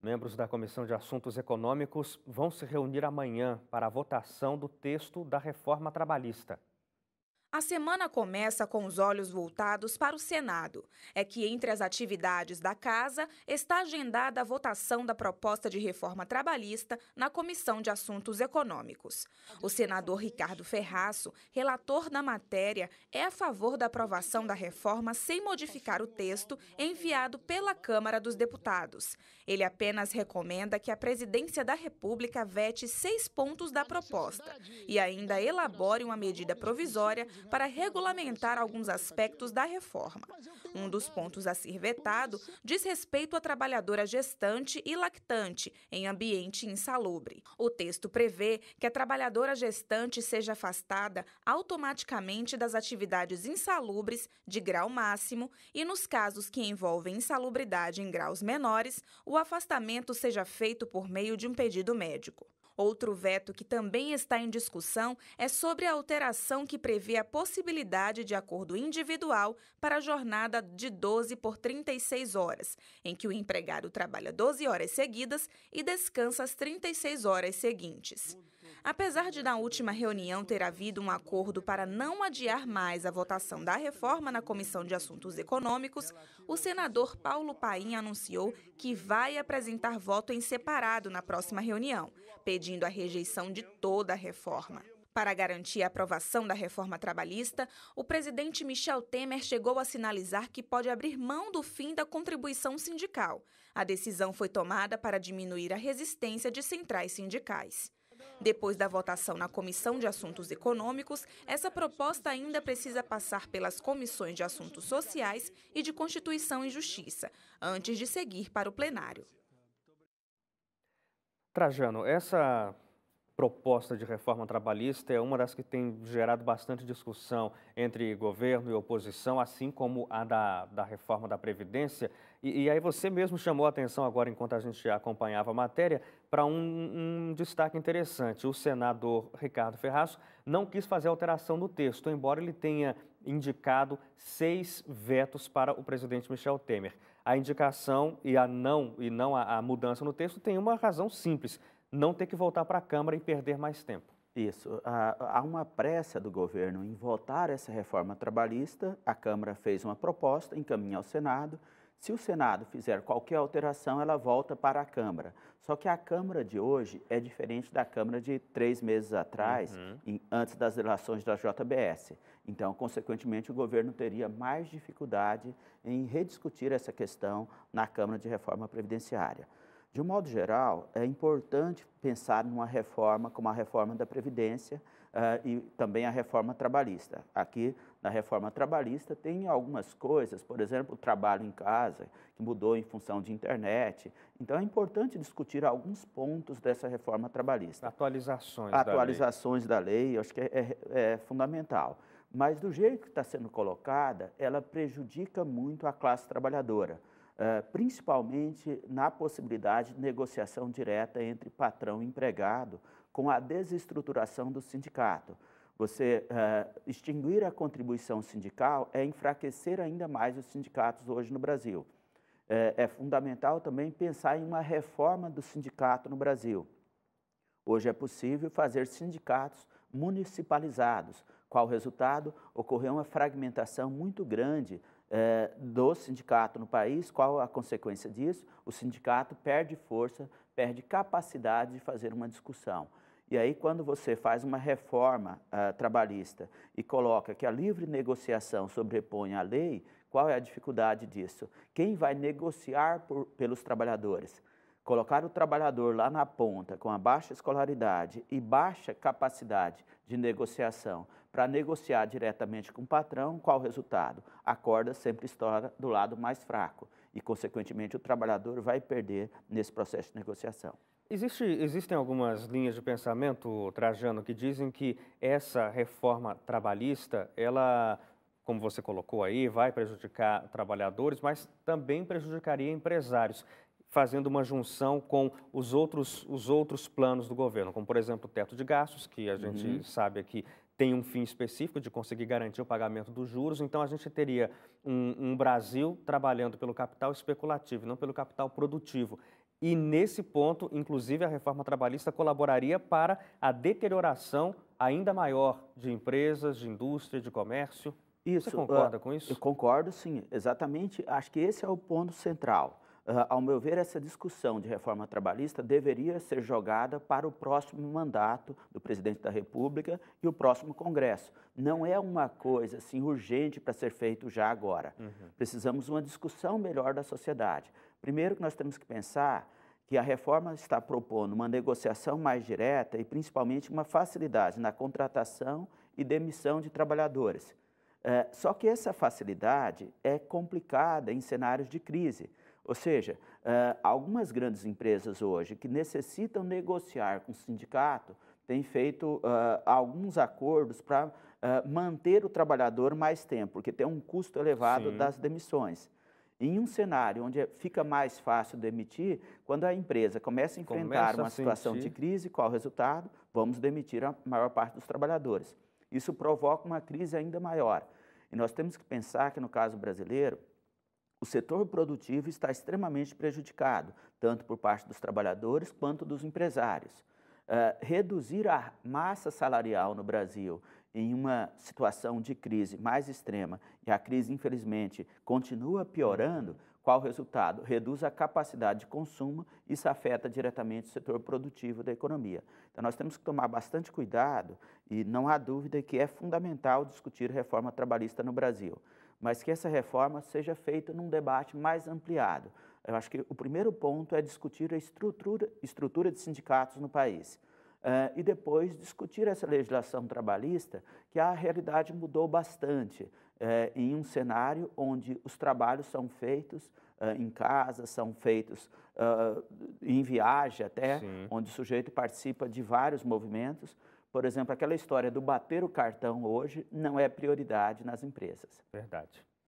Membros da Comissão de Assuntos Econômicos vão se reunir amanhã para a votação do texto da reforma trabalhista. A semana começa com os olhos voltados para o Senado. É que entre as atividades da Casa está agendada a votação da proposta de reforma trabalhista na Comissão de Assuntos Econômicos. O senador Ricardo Ferraço, relator da matéria, é a favor da aprovação da reforma sem modificar o texto enviado pela Câmara dos Deputados. Ele apenas recomenda que a Presidência da República vete 6 pontos da proposta e ainda elabore uma medida provisória para regulamentar alguns aspectos da reforma. Um dos pontos a ser vetado diz respeito à trabalhadora gestante e lactante em ambiente insalubre. O texto prevê que a trabalhadora gestante seja afastada automaticamente das atividades insalubres de grau máximo e, nos casos que envolvem insalubridade em graus menores, o afastamento seja feito por meio de um pedido médico. Outro veto que também está em discussão é sobre a alteração que prevê a possibilidade de acordo individual para a jornada de 12 por 36 horas, em que o empregado trabalha 12 horas seguidas e descansa as 36 horas seguintes. Apesar de na última reunião ter havido um acordo para não adiar mais a votação da reforma na Comissão de Assuntos Econômicos, o senador Paulo Paim anunciou que vai apresentar voto em separado na próxima reunião, pedindo a rejeição de toda a reforma. Para garantir a aprovação da reforma trabalhista, o presidente Michel Temer chegou a sinalizar que pode abrir mão do fim da contribuição sindical. A decisão foi tomada para diminuir a resistência de centrais sindicais. Depois da votação na Comissão de Assuntos Econômicos, essa proposta ainda precisa passar pelas comissões de Assuntos Sociais e de Constituição e Justiça, antes de seguir para o plenário. Trajano, essa proposta de reforma trabalhista é uma das que tem gerado bastante discussão entre governo e oposição, assim como a da reforma da Previdência. E aí você mesmo chamou a atenção agora, enquanto a gente acompanhava a matéria, para um destaque interessante. O senador Ricardo Ferraço não quis fazer alteração no texto, embora ele tenha indicado 6 vetos para o presidente Michel Temer. A indicação e não a mudança no texto tem uma razão simples: não ter que voltar para a Câmara e perder mais tempo. Isso. Há uma pressa do governo em votar essa reforma trabalhista. A Câmara fez uma proposta, encaminha ao Senado. Se o Senado fizer qualquer alteração, ela volta para a Câmara. Só que a Câmara de hoje é diferente da Câmara de 3 meses atrás, antes das eleições da JBS. Então, consequentemente, o governo teria mais dificuldade em rediscutir essa questão na Câmara de Reforma Previdenciária. De um modo geral, é importante pensar numa reforma como a reforma da Previdência e também a reforma trabalhista. Aqui, na reforma trabalhista, tem algumas coisas, por exemplo, o trabalho em casa, que mudou em função de internet. Então, é importante discutir alguns pontos dessa reforma trabalhista. Atualizações da lei, eu acho que é fundamental. Mas, do jeito que está sendo colocada, ela prejudica muito a classe trabalhadora. Principalmente na possibilidade de negociação direta entre patrão e empregado, com a desestruturação do sindicato. Você extinguir a contribuição sindical é enfraquecer ainda mais os sindicatos hoje no Brasil. É fundamental também pensar em uma reforma do sindicato no Brasil. Hoje é possível fazer sindicatos municipalizados. Qual o resultado? Ocorreu uma fragmentação muito grande do sindicato no país. Qual a consequência disso? O sindicato perde força, perde capacidade de fazer uma discussão. E aí, quando você faz uma reforma trabalhista e coloca que a livre negociação sobrepõe a lei, qual é a dificuldade disso? Quem vai negociar pelos trabalhadores? Colocar o trabalhador lá na ponta, com a baixa escolaridade e baixa capacidade de negociação, para negociar diretamente com o patrão, qual o resultado? A corda sempre estoura do lado mais fraco e, consequentemente, o trabalhador vai perder nesse processo de negociação. Existem algumas linhas de pensamento, Trajano, que dizem que essa reforma trabalhista, ela, como você colocou aí, vai prejudicar trabalhadores, mas também prejudicaria empresários, fazendo uma junção com os outros planos do governo, como, por exemplo, o teto de gastos, que a gente sabe aqui tem um fim específico de conseguir garantir o pagamento dos juros, então a gente teria um Brasil trabalhando pelo capital especulativo, não pelo capital produtivo. E nesse ponto, inclusive, a reforma trabalhista colaboraria para a deterioração ainda maior de empresas, de indústria, de comércio. Isso, você concorda com isso? Eu concordo, sim, exatamente. Acho que esse é o ponto central. Ao meu ver, essa discussão de reforma trabalhista deveria ser jogada para o próximo mandato do presidente da República e o próximo Congresso. Não é uma coisa assim urgente para ser feito já agora. Precisamos de uma discussão melhor da sociedade. Primeiro que nós temos que pensar que a reforma está propondo uma negociação mais direta e principalmente uma facilidade na contratação e demissão de trabalhadores. Só que essa facilidade é complicada em cenários de crise. Ou seja, algumas grandes empresas hoje que necessitam negociar com o sindicato têm feito alguns acordos para manter o trabalhador mais tempo, porque tem um custo elevado das demissões. Em um cenário onde fica mais fácil demitir, quando a empresa começa a enfrentar uma situação de crise, qual é o resultado? Vamos demitir a maior parte dos trabalhadores. Isso provoca uma crise ainda maior. E nós temos que pensar que, no caso brasileiro, o setor produtivo está extremamente prejudicado, tanto por parte dos trabalhadores quanto dos empresários. Reduzir a massa salarial no Brasil em uma situação de crise mais extrema, e a crise, infelizmente, continua piorando, qual o resultado? Reduz a capacidade de consumo e isso afeta diretamente o setor produtivo da economia. Então, nós temos que tomar bastante cuidado e não há dúvida que é fundamental discutir reforma trabalhista no Brasil, mas que essa reforma seja feita num debate mais ampliado. Eu acho que o primeiro ponto é discutir a estrutura de sindicatos no país. E depois discutir essa legislação trabalhista, que a realidade mudou bastante em um cenário onde os trabalhos são feitos em casa, são feitos em viagem até, onde o sujeito participa de vários movimentos. Por exemplo, aquela história do bater o cartão hoje não é prioridade nas empresas. Verdade.